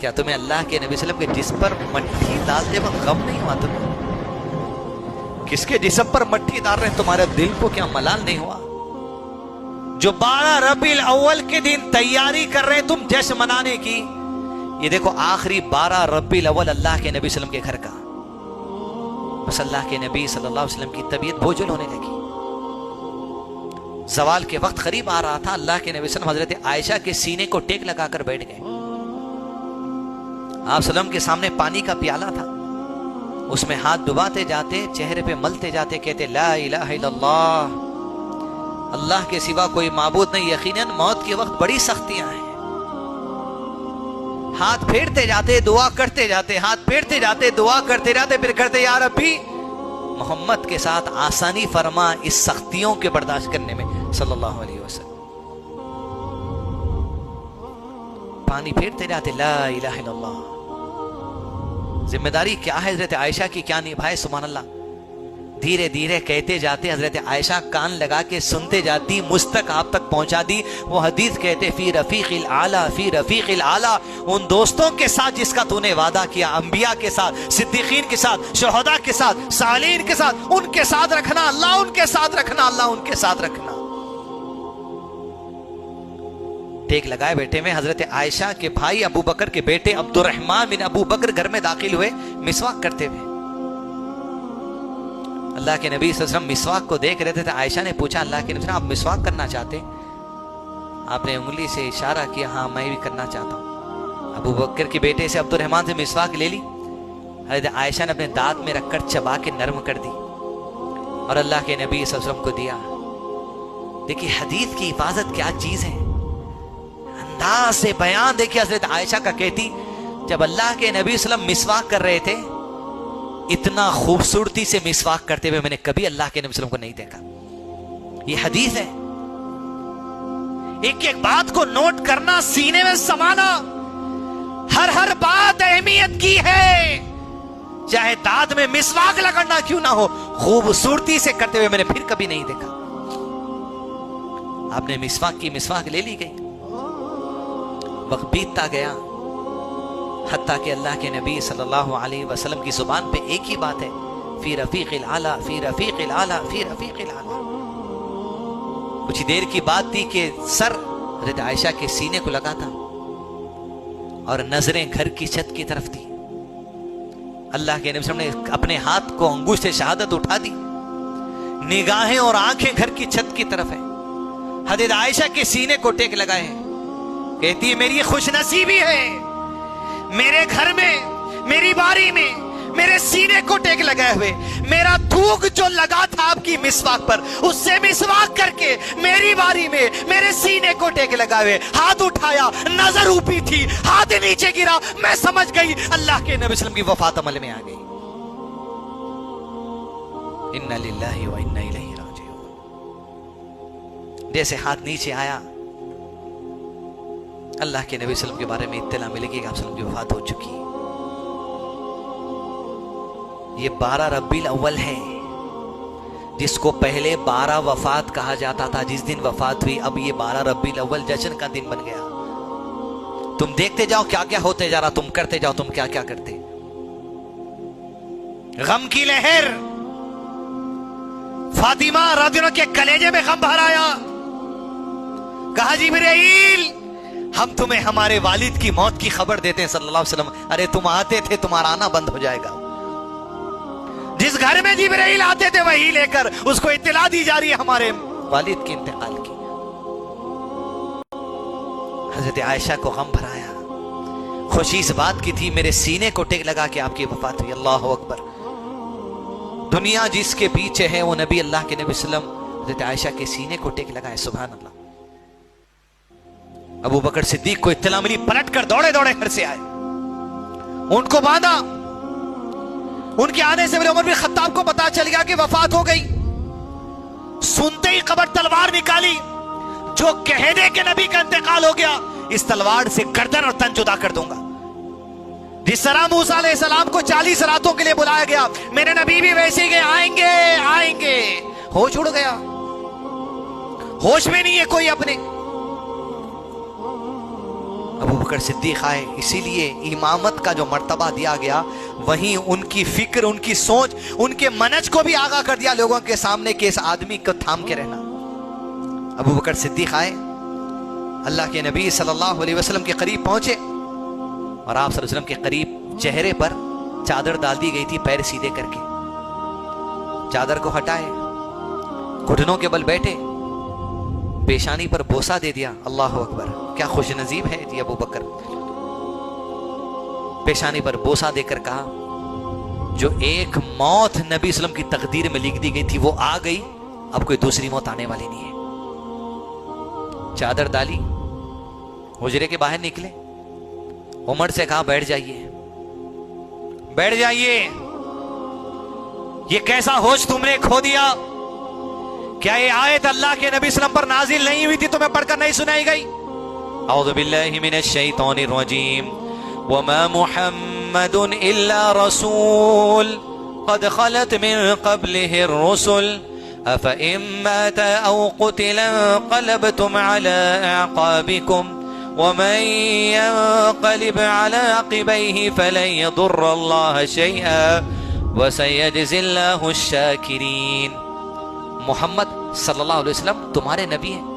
کیا تمہیں اللہ کے نبی صلی اللہ علیہ وسلم کے جسم پر مٹی ڈالتے وقت غم نہیں ہوا تمہیں؟ کس کے جسم پر مٹی ڈال رہے ہیں تمہارے دل کو کیا ملال نہیں ہوا؟ جو 12 ربیع الاول کے دن تیاری کر رہے ہیں تم جشن منانے کی، یہ دیکھو آخری 12 ربیع الاول اللہ کے نبی صلی اللہ علیہ وسلم کے گھر کا، بس اللہ کے نبی صلی اللہ علیہ وسلم کی طبیعت بوجھل ہونے لگی، زوال کے وقت قریب آ رہا تھا، اللہ کے نبی صلی اللہ علیہ وسلم حضرت عائشہ کے سینے کو ٹیک لگا کر بیٹھ گئے، آپ صلی اللہ علیہ وسلم کے سامنے پانی کا پیالہ تھا، اس میں ہاتھ ڈباتے جاتے، چہرے پہ ملتے جاتے، کہتے لا الہ الا اللہ، اللہ کے سوا کوئی معبود نہیں، یقیناً موت کے وقت بڑی سختیاں ہیں، ہاتھ پھیرتے جاتے دعا کرتے جاتے، ہاتھ پھیرتے جاتے دعا کرتے جاتے، پھر کرتے یا ربی محمد کے ساتھ آسانی فرما اس سختیوں کے برداشت کرنے میں صلی اللہ علیہ وسلم، پانی پھیرتے جاتے لا الہ الا اللہ۔ ذمہ داری کیا ہے حضرت عائشہ کی، کیا نبھائے، سبحان اللہ، دھیرے دھیرے کہتے جاتے، حضرت عائشہ کان لگا کے سنتے جاتی، مجھ تک آپ تک پہنچا دی وہ حدیث، کہتے فی رفیق الاعلیٰ، فی رفیق الاعلیٰ، ان دوستوں کے ساتھ جس کا تو نے وعدہ کیا، انبیاء کے ساتھ، صدیقین کے ساتھ، شہداء کے ساتھ، صالحین کے ساتھ، ان کے ساتھ رکھنا اللہ، ان کے ساتھ رکھنا اللہ، ان کے ساتھ رکھنا۔ ٹیک لگائے بیٹے میں حضرت عائشہ کے بھائی ابو بکر کے بیٹے عبد الرحمن بن ابو بکر گھر میں داخل ہوئے مسواک کرتے ہوئے، اللہ کے نبی صلی اللہ علیہ وسلم مسواک کو دیکھ رہے تھے، عائشہ نے پوچھا اللہ کے نبی صلی اللہ علیہ وسلم آپ مسواک کرنا چاہتے؟ آپ نے انگلی سے اشارہ کیا ہاں میں بھی کرنا چاہتا ہوں۔ ابو بکر کے بیٹے سے عبد الرحمن سے مسواک لے لی، حضرت عائشہ نے اپنے دانت میں رکھ کر چبا کے نرم کر دی اور اللہ کے نبی صلی اللہ علیہ وسلم کو دیا۔ دیکھیے حدیث کی حفاظت کیا چیز ہے، انداز سے بیان دیکھیے حضرت عائشہ کا، کہتی جب اللہ کے نبی صلی اللہ علیہ وسلم مسواک کر رہے تھے اتنا خوبصورتی سے مسواک کرتے ہوئے میں نے کبھی اللہ کے نبی صلی اللہ علیہ وسلم کو نہیں دیکھا۔ یہ حدیث ہے، ایک ایک بات کو نوٹ کرنا، سینے میں سمانا، ہر بات اہمیت کی ہے، چاہے دانت میں مسواک لگنا کیوں نہ ہو، خوبصورتی سے کرتے ہوئے میں نے پھر کبھی نہیں دیکھا۔ آپ نے مسواک کی، مسواک لے لی گئی، وقت بیتتا گیا، حتیٰ کہ اللہ کے نبی صلی اللہ علیہ وسلم کی زبان پہ ایک ہی بات ہے، فی رفیق الاعلیٰ، فی رفیق الاعلیٰ، فی رفیق الاعلیٰ۔ کچھ دیر کی بات تھی کہ سر حضرت عائشہ کے سینے کو لگا تھا اور نظریں گھر کی چھت کی طرف تھی، اللہ کے نبی صلی اللہ علیہ وسلم نے اپنے ہاتھ کو انگشت شہادت اٹھا دی، نگاہیں اور آنکھیں گھر کی چھت کی طرف ہیں، حضرت عائشہ کے سینے کو ٹیک لگائے ہیں، کہتی ہے میری خوش نصیبی ہے، میرے گھر میں، میری باری میں، میرے سینے کو ٹیک لگائے ہوئے، میرا تھوک جو لگا تھا آپ کی مسواک پر، اس سے مسواک کر کے میری باری میں میرے سینے کو ٹیک لگائے ہوئے، ہاتھ اٹھایا، نظر اوپی تھی، ہاتھ نیچے گرا، میں سمجھ گئی اللہ کے نبی صلی اللہ علیہ وسلم کی وفات عمل میں آ گئی۔ انا للہ و انا الیہ راجعون۔ جیسے ہاتھ نیچے آیا، اللہ کے نبی صلی اللہ علیہ وسلم کے بارے میں اطلاع ملے گی کہ آپ صلی اللہ علیہ وسلم کی وفات ہو چکی۔ یہ 12 ربیع الاول ہے، جس کو پہلے 12 وفات کہا جاتا تھا، جس دن وفات ہوئی، اب یہ 12 ربیع الاول جشن کا دن بن گیا۔ تم دیکھتے جاؤ کیا کیا ہوتے جا رہا، تم کرتے جاؤ تم کیا کیا کرتے۔ غم کی لہر، فاطمہ رضی اللہ عنہا کے کلیجے میں غم بھر آیا، کہا جبرائیل ہم تمہیں ہمارے والد کی موت کی خبر دیتے ہیں صلی اللہ علیہ وسلم۔ ارے تم آتے تھے، تمہارا آنا بند ہو جائے گا۔ جس گھر میں جبرائیل آتے تھے وہی لے کر اس کو اطلاع دی جا رہی ہے ہمارے والد کے انتقال کی۔ حضرت عائشہ کو غم بھرایا، خوشی اس بات کی تھی میرے سینے کو ٹیک لگا کے آپ کی وفات ہوئی۔ اللہ اکبر۔ دنیا جس کے پیچھے ہے وہ نبی اللہ کے نبی صلی اللہ علیہ وسلم حضرت عائشہ کے سینے کو ٹیک لگائے، سبحان اللہ۔ ابو بکر صدیق کو اطلاع ملی، پلٹ کر دوڑے دوڑے گھر سے آئے، ان کو باندھا۔ ان کے آنے سے پہلے عمر بن خطاب کو پتا چل گیا کہ وفات ہو گئی، سنتے ہی قبر تلوار نکالی، جو کہہ دے کہ نبی کا انتقال ہو گیا اس تلوار سے گردن اور تن جدا کر دوں گا۔ جس طرح موسیٰ علیہ السلام کو 40 راتوں کے لیے بلایا گیا، میرے نبی بھی ویسے ہی گئے، آئیں گے آئیں گے، ہوش اڑ گیا، ہوش میں نہیں ہے کوئی اپنے۔ ابو بکر صدیق آئے، اسی لیے امامت کا جو مرتبہ دیا گیا وہیں ان کی فکر، ان کی سوچ، ان کے منج کو بھی آگاہ کر دیا لوگوں کے سامنے کہ اس آدمی کو تھام کے رہنا۔ ابو بکر صدیق آئے، اللہ کے نبی صلی اللہ علیہ وسلم کے قریب پہنچے، اور آپ صلی اللہ علیہ وسلم کے قریب چہرے پر چادر ڈال دی گئی تھی، پیر سیدھے کر کے چادر کو ہٹائے، گھٹنوں کے بل بیٹھے، پیشانی پر بوسہ دے دیا۔ اللہ اکبر، کیا خوش نصیب ہے جی ابو بکر۔ پیشانی پر بوسہ دے کر کہا جو ایک موت نبی صلی اللہ علیہ وسلم کی تقدیر میں لکھ دی گئی تھی وہ آ گئی، اب کوئی دوسری موت آنے والی نہیں ہے۔ چادر ڈالی، حجرے کے باہر نکلے، عمر سے کہا بیٹھ جائیے، بیٹھ جائیے، یہ کیسا ہوش تم نے کھو دیا؟ کیا یہ آیت اللہ کے نبی صلی اللہ علیہ وسلم پر نازل نہیں ہوئی تھی، تمہیں پڑھ کر نہیں سنائی گئی؟ اعوذ باللہ من الشیطان الرجیم وما محمد الا رسول قد خلت من قبله الرسل افئن مات او قتل انقلبتم على اعقابكم ومن ينقلب على عقبيه فلن يضر الله شيئا وسيجزي الله الشاكرين۔ محمد صلی اللہ علیہ وسلم تمہارے نبی ہیں،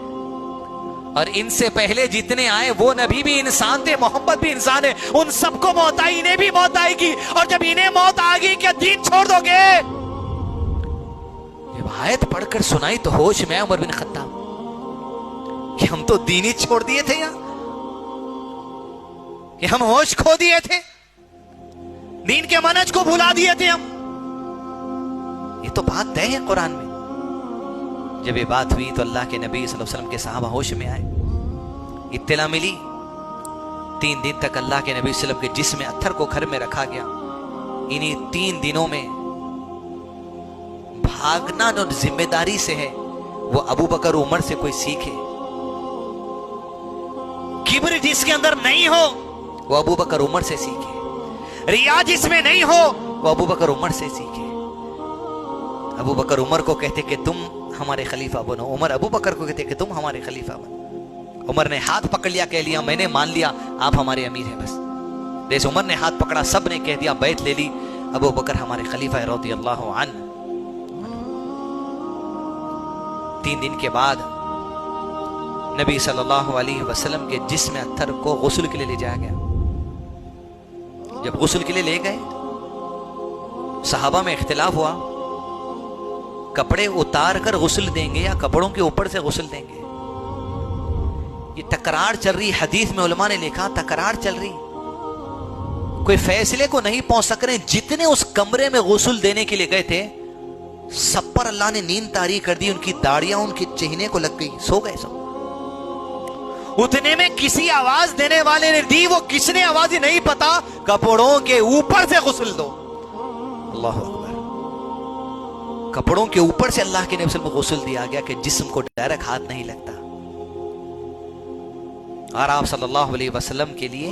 اور ان سے پہلے جتنے آئے وہ نبی بھی انسان تھے، محمد بھی انسان ہے، ان سب کو موت آئی، انہیں بھی موت آئے گی، اور جب انہیں موت آ گئی کیا دین چھوڑ دو گے؟ جب آیت پڑھ کر سنائی تو ہوش میں عمر بن خطاب کہ ہم تو دین ہی چھوڑ دیے تھے یہاں، کہ ہم ہوش کھو دیے تھے، دین کے منہج کو بھلا دیے تھے ہم۔ یہ تو بات طے ہے قرآن میں۔ جب یہ بات ہوئی تو اللہ کے نبی صلی اللہ علیہ وسلم کے صحابہ ہوش میں آئے، اطلاع ملی 3 دن تک اللہ کے نبی صلی اللہ علیہ وسلم کے جسم اتھر کو گھر میں رکھا گیا۔ انہی 3 دنوں میں بھاگنا جو ذمہ داری سے ہے وہ ابو بکر عمر سے کوئی سیکھے، کبر جس کے اندر نہیں ہو وہ ابو بکر عمر سے سیکھے، ریا جس میں نہیں ہو وہ ابو بکر عمر سے سیکھے۔ ابو بکر عمر کو کہتے کہ تم ہمارے خلیفہ بنو، عمر ابو بکر کو کہتے کہ تم ہمارے خلیفہ بنو۔ عمر نے ہاتھ پکڑ لیا، کہہ لیا میں نے مان لیا آپ ہمارے امیر ہیں بس۔ جیسے عمر نے ہاتھ پکڑا سب نے کہہ دیا بیعت لے لی، ابو بکر ہمارے خلیفہ رضی اللہ عنہ۔ 3 دن کے بعد نبی صلی اللہ علیہ وسلم کے جسم اطہر کو غسل کے لیے لے جایا گیا۔ جب غسل کے لیے لے گئے صحابہ میں اختلاف ہوا، کپڑے اتار کر غسل دیں گے یا کپڑوں کے اوپر سے غسل دیں گے؟ یہ تکرار چل رہی، حدیث میں علماء نے لکھا تکرار چل رہی، کوئی فیصلے کو نہیں پہنچ سک رہے۔ جتنے اس کمرے میں غسل دینے کے لیے گئے تھے سب پر اللہ نے نیند طاری کر دی، ان کی داڑیاں ان کے چہنے کو لگ گئی، سو گئے سب۔ اتنے میں کسی آواز دینے والے نے دی، وہ کس نے آواز ہی نہیں پتا، کپڑوں کے اوپر سے غسل دو۔ اللہ اکبر، کپڑوں کے اوپر سے اللہ کے نبی صلی اللہ علیہ وسلم کو غسل دیا گیا کہ جسم کو ڈائریکٹ ہاتھ نہیں لگتا۔ اور آپ صلی اللہ علیہ وسلم کے لیے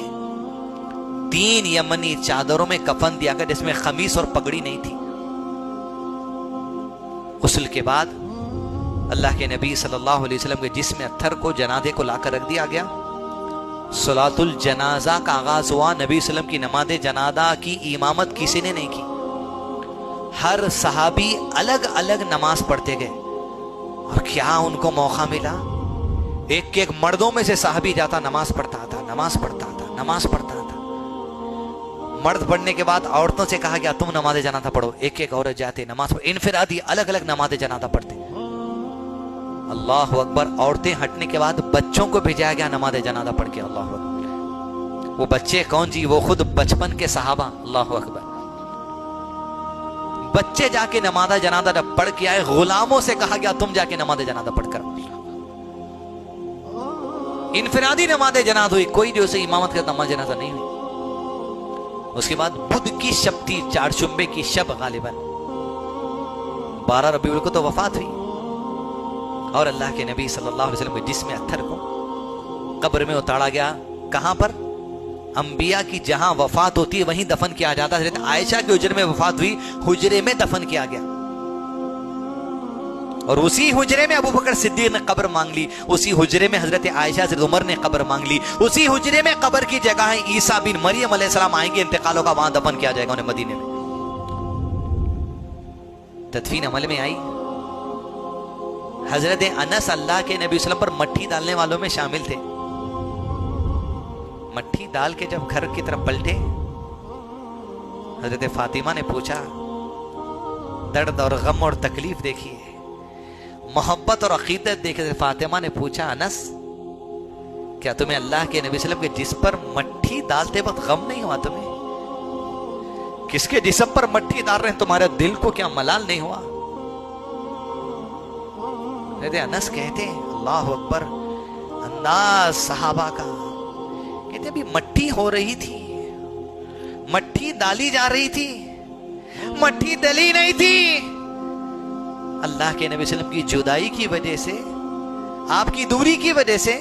3 یمنی چادروں میں کفن دیا گیا جس میں خمیص اور پگڑی نہیں تھی۔ غسل کے بعد اللہ کے نبی صلی اللہ علیہ وسلم کے جسم اطہر کو جنازے کو لا کر رکھ دیا گیا۔ صلاۃ الجنازہ کا آغاز ہوا، نبی صلی اللہ علیہ وسلم کی نماز جنازہ کی امامت کسی نے نہیں کی، ہر صحابی الگ الگ نماز پڑھتے گئے۔ اور کیا ان کو موقع ملا، ایک ایک مردوں میں سے صحابی جاتا نماز پڑھتا تھا، نماز پڑھتا تھا، نماز پڑھتا تھا۔ مرد پڑھنے کے بعد عورتوں سے کہا گیا تم نماز جنازہ پڑھو، ایک ایک عورت جاتے نماز پڑھ، انفرادی الگ الگ نماز جنازہ پڑھتے۔ اللہ اکبر، عورتیں ہٹنے کے بعد بچوں کو بھیجایا گیا نماز جنازہ پڑھ کے۔ اللہ اکبر، وہ بچے کون جی؟ وہ خود بچپن کے صحابہ۔ اللہ اکبر، بچے جا کے نماز جنازہ پڑھ کے آئے، غلاموں سے کہا گیا تم جا کے نماز جنازہ پڑھ کر۔ انفرادی نماز جنازہ ہوئی، کوئی جو اسے امامت کا نماز جنازہ نہیں ہوئی۔ اس کے بعد بدھ کی شب تھی، چارشنبے کی شب، غالباً 12 ربیع الاول کو تو وفات ہوئی، اور اللہ کے نبی صلی اللہ علیہ وسلم کے جسم اطہر کو قبر میں اتارا گیا۔ کہاں پر؟ انبیاء کی جہاں وفات ہوتی ہے وہیں دفن کیا جاتا ہے۔ عائشہ کے حجرے میں وفات ہوئی، حجرے میں دفن کیا گیا۔ اور اسی حجرے میں ابو بکر صدیق نے قبر مانگ لی، اسی حجرے میں حضرت عائشہ حضرت عمر نے قبر مانگ لی، اسی حجرے میں قبر کی جگہ ہے عیسیٰ بن مریم علیہ السلام آئیں گے، انتقال ہوگا، وہاں دفن کیا جائے گا انہیں مدینے میں۔ تدفین عمل میں آئی۔ حضرت انس اللہ کے نبی صلی اللہ علیہ وسلم پر مٹھی ڈالنے والوں میں شامل تھے۔ مٹھی ڈال کے جب گھر کی طرف پلٹے، حضرت فاطمہ نے پوچھا، درد اور غم اور تکلیف دیکھیے، محبت اور عقیدت دیکھے۔ فاطمہ نے پوچھا، انس کیا تمہیں اللہ کے نبی صلی اللہ علیہ وسلم کے جس پر مٹھی ڈالتے وقت غم نہیں ہوا؟ تمہیں کس کے جسم پر مٹھی ڈال رہے ہیں، تمہارے دل کو کیا ملال نہیں ہوا؟ انس کہتے ہیں اللہ اکبر، انداز صحابہ کا، کہتے ابھی مٹھی ہو رہی تھی، مٹھی ڈالی جا رہی تھی، مٹھی ڈلی نہیں تھی۔ اللہ کے نبی صلی اللہ علیہ وسلم کی جدائی کی وجہ سے، آپ کی دوری کی وجہ سے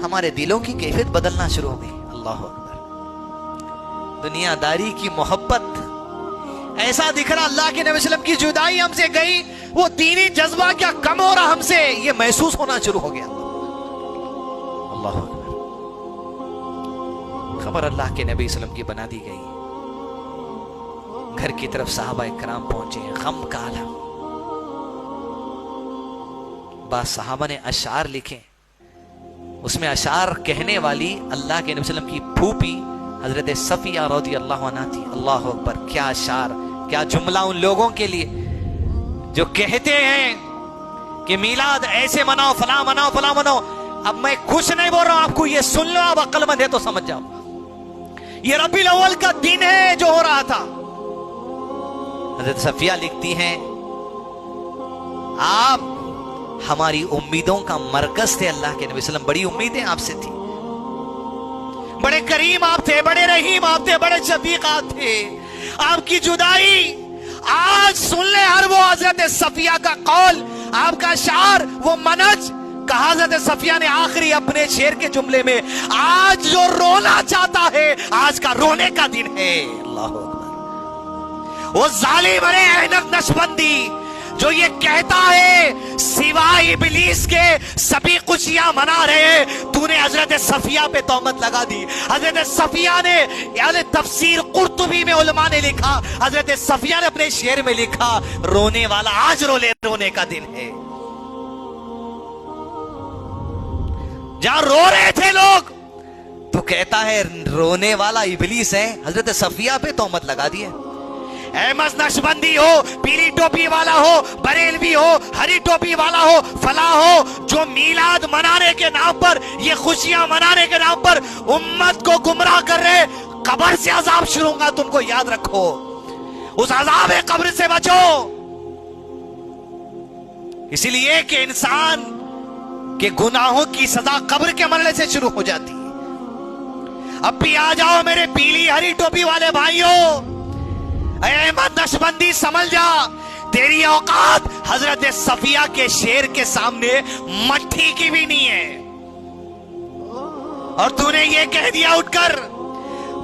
ہمارے دلوں کی کیفیت بدلنا شروع ہو گئی۔ اللہ اکبر، دنیا داری کی محبت، ایسا دکھ رہا اللہ کے نبی صلی اللہ علیہ وسلم کی جدائی ہم سے گئی، وہ دینی جذبہ کیا کم ہو رہا ہم سے، یہ محسوس ہونا شروع ہو گیا۔ اللہ اکبر، خبر اللہ کے نبی صلی اللہ علیہ وسلم کی بنا دی گئی۔ گھر کی طرف صحابہ کرام پہنچے، غم کا عالم۔ بعض صحابہ نے اشعار لکھے، اس میں اشعار کہنے والی اللہ کے نبی صلی اللہ علیہ وسلم کی پھوپھی حضرت صفیہ رضی اللہ عنہا تھی۔ اللہ اکبر، کیا اشعار، کیا جملہ ان لوگوں کے لیے جو کہتے ہیں کہ میلاد ایسے مناؤ، فلاں مناؤ، فلاں مناؤ۔ اب میں کچھ نہیں بول رہا ہوں، آپ کو یہ سن لو، آپ عقل مند ہے تو سمجھ جاؤ، یہ ربیع الاول کا دن ہے جو ہو رہا تھا۔ حضرت صفیہ لکھتی ہیں، آپ ہماری امیدوں کا مرکز تھے، اللہ کے نبی صلی اللہ علیہ وسلم، بڑی امیدیں آپ سے تھی، بڑے کریم آپ تھے، بڑے رحیم آپ تھے، بڑے شفیق آپ تھے۔ آپ کی جدائی آج سن لے ہر وہ حضرت صفیہ کا قول، آپ کا شعر، وہ منج کہا حضرت صفیہ نے آخری اپنے شعر کے جملے میں، آج جو رونا چاہتا ہے آج کا رونے کا دن ہے۔ اللہ اکبر، وہ ظالم ارے اینک نشبندی جو یہ کہتا ہے سوائے ابلیس کے سبھی خوشیاں منا رہے، تو نے حضرت صفیہ پہ تہمت لگا دی۔ حضرت صفیہ نے، یعنی تفسیر قرطبی میں علماء نے لکھا، حضرت صفیہ نے اپنے شعر میں لکھا، رونے والا آج رونے کا دن ہے۔ جہاں رو رہے تھے لوگ تو کہتا ہے رونے والا ابلیس ہے، حضرت صفیہ پہ تہمت لگا دی ہے۔ احمد نقشبندی ہو، پیلی ٹوپی والا ہو، بریلوی ہو، ہری ٹوپی والا ہو، فلاں ہو، جو میلاد منانے کے نام پر، یہ خوشیاں منانے کے نام پر امت کو گمراہ کر رہے، قبر سے عذاب شروع ہوگا، تم کو یاد رکھو، اس عذاب قبر سے بچو۔ اسی لیے کہ انسان کے گناہوں کی سزا قبر کے مرنے سے شروع ہو جاتی ہے۔ اب بھی آ جاؤ میرے پیلی ہری ٹوپی والے بھائیوں، اے احمد نقشبندی سمجھ جا، تیری اوقات حضرت صفیہ کے شعر کے سامنے مٹھی کی بھی نہیں ہے۔ اور تو نے یہ کہہ دیا اٹھ کر،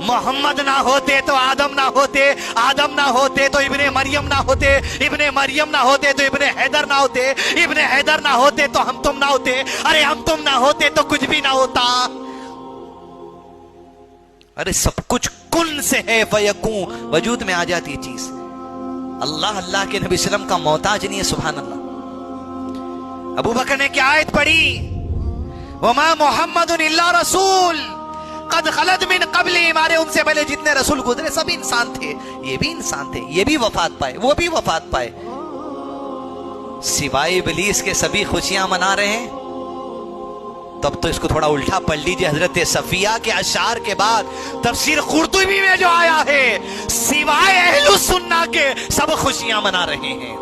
محمد نہ ہوتے تو آدم نہ ہوتے، آدم نہ ہوتے تو ابن مریم نہ ہوتے، ابن مریم نہ ہوتے تو ابن حیدر نہ ہوتے، ابن حیدر نہ ہوتے تو ہم تم نہ ہوتے، ارے ہم تم نہ ہوتے تو کچھ بھی نہ ہوتا۔ ارے سب کچھ کن سے ہے فیکون، وجود میں آ جاتی ہے چیز۔ اللہ کے نبی صلی اللہ علیہ وسلم کا محتاج نہیں ہے، سبحان اللہ۔ ابو بکر نے کیا آیت پڑھی؟ وما محمد الا رسول قد خلت من قبل، ہمارے ان سے پہلے جتنے رسول گزرے سب انسان تھے، یہ بھی انسان تھے، یہ بھی وفات پائے، وہ بھی وفات پائے، سوائے ابلیس کے سبھی خوشیاں منا رہے ہیں۔ تب تو اس کو تھوڑا الٹا پڑھ لیجئے، حضرت صفیہ کے اشعار کے بعد تفسیر قرطبی میں جو آیا ہے، سوائے اہل السنہ کے سب خوشیاں منا رہے ہیں۔